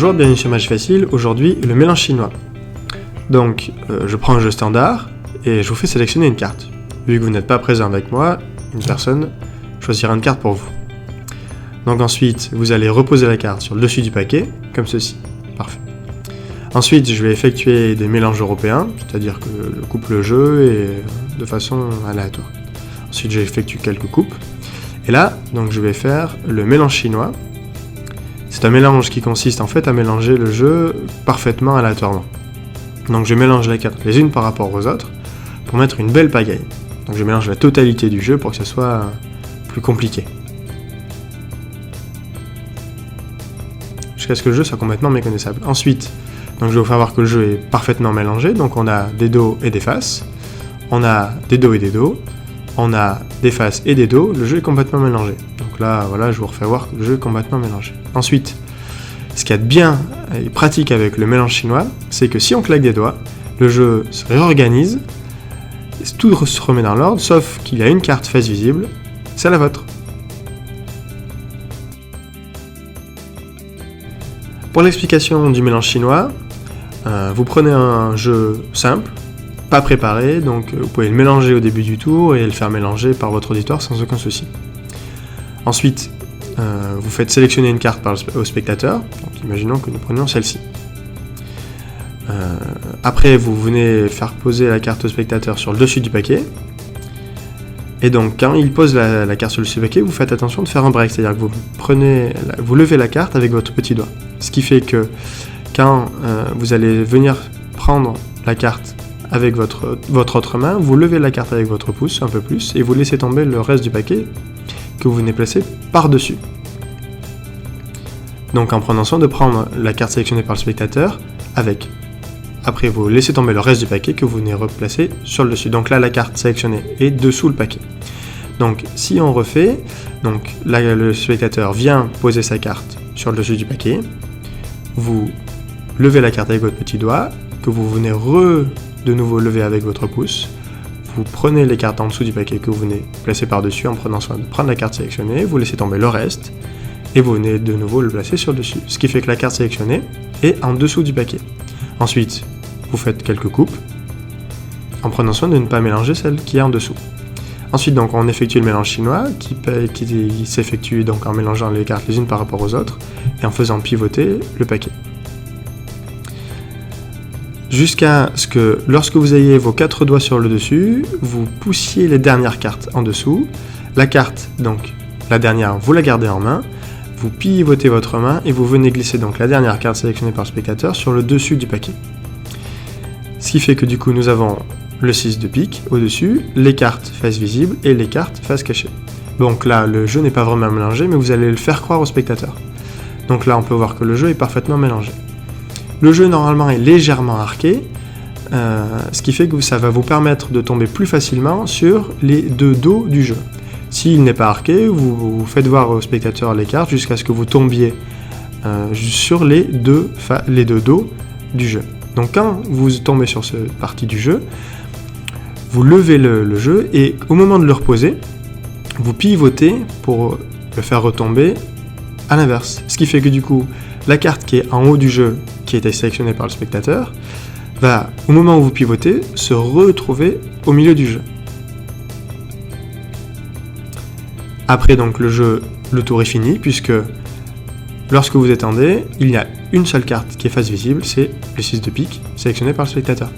Bonjour, bienvenue sur Match Facile. Aujourd'hui, le mélange chinois. Donc, je prends un jeu standard et je vous fais sélectionner une carte. Vu que vous n'êtes pas présent avec moi, une personne choisira une carte pour vous. Donc ensuite, vous allez reposer la carte sur le dessus du paquet, comme ceci. Parfait. Ensuite, je vais effectuer des mélanges européens, c'est-à-dire que je coupe le jeu et de façon aléatoire. Ensuite, j'effectue quelques coupes. Et là, donc, je vais faire le mélange chinois. C'est un mélange qui consiste en fait à mélanger le jeu parfaitement aléatoirement. Donc je mélange les cartes les unes par rapport aux autres pour mettre une belle pagaille. Donc je mélange la totalité du jeu pour que ce soit plus compliqué. Jusqu'à ce que le jeu soit complètement méconnaissable. Ensuite, donc je vais vous faire voir que le jeu est parfaitement mélangé. Donc on a des dos et des faces. On a des dos et des dos. On a des faces et des dos. Le jeu est complètement mélangé. Donc là, voilà, je vous refais voir que le jeu est complètement mélangé. Ensuite, ce qu'il y a de bien et pratique avec le mélange chinois, c'est que si on claque des doigts, le jeu se réorganise, tout se remet dans l'ordre, sauf qu'il y a une carte face visible, c'est la vôtre. Pour l'explication du mélange chinois, vous prenez un jeu simple, pas préparé, donc vous pouvez le mélanger au début du tour et le faire mélanger par votre auditoire sans aucun souci. Ensuite, vous faites sélectionner une carte au spectateur, donc imaginons que nous prenions celle-ci. Après, vous venez faire poser la carte au spectateur sur le dessus du paquet, et donc quand il pose la carte sur le dessus du paquet, vous faites attention de faire un break, c'est-à-dire que vous levez la carte avec votre petit doigt. Ce qui fait que quand vous allez venir prendre la carte avec votre autre main, vous levez la carte avec votre pouce un peu plus, et vous laissez tomber le reste du paquet que vous venez placer par-dessus. Donc en prenant soin de prendre la carte sélectionnée par le spectateur avec. Après vous laissez tomber le reste du paquet que vous venez replacer sur le dessus. Donc là la carte sélectionnée est dessous le paquet. Donc si on refait, donc là le spectateur vient poser sa carte sur le dessus du paquet, vous levez la carte avec votre petit doigt, que vous venez de nouveau lever avec votre pouce. Vous prenez les cartes en dessous du paquet que vous venez placer par-dessus en prenant soin de prendre la carte sélectionnée, vous laissez tomber le reste, et vous venez de nouveau le placer sur le dessus. Ce qui fait que la carte sélectionnée est en dessous du paquet. Ensuite, vous faites quelques coupes, en prenant soin de ne pas mélanger celle qui est en dessous. Ensuite, donc, on effectue le mélange chinois, qui s'effectue donc en mélangeant les cartes les unes par rapport aux autres, et en faisant pivoter le paquet. Jusqu'à ce que, lorsque vous ayez vos 4 doigts sur le dessus, vous poussiez les dernières cartes en dessous. La carte, donc la dernière, vous la gardez en main, vous pivotez votre main et vous venez glisser donc la dernière carte sélectionnée par le spectateur sur le dessus du paquet. Ce qui fait que du coup nous avons le 6 de pique au-dessus, les cartes face visible et les cartes face cachée. Donc là, le jeu n'est pas vraiment mélangé, mais vous allez le faire croire au spectateur. Donc là, on peut voir que le jeu est parfaitement mélangé. Le jeu normalement est légèrement arqué, ce qui fait que ça va vous permettre de tomber plus facilement sur les deux dos du jeu. S'il n'est pas arqué, vous faites voir au spectateur les cartes jusqu'à ce que vous tombiez sur les deux dos du jeu. Donc quand vous tombez sur cette partie du jeu, vous levez le jeu et au moment de le reposer, vous pivotez pour le faire retomber à l'inverse. Ce qui fait que du coup, la carte qui est en haut du jeu, qui a été sélectionnée par le spectateur, va, au moment où vous pivotez, se retrouver au milieu du jeu. Après donc le tour est fini, puisque lorsque vous étendez, il y a une seule carte qui est face visible, c'est le 6 de pique, sélectionné par le spectateur.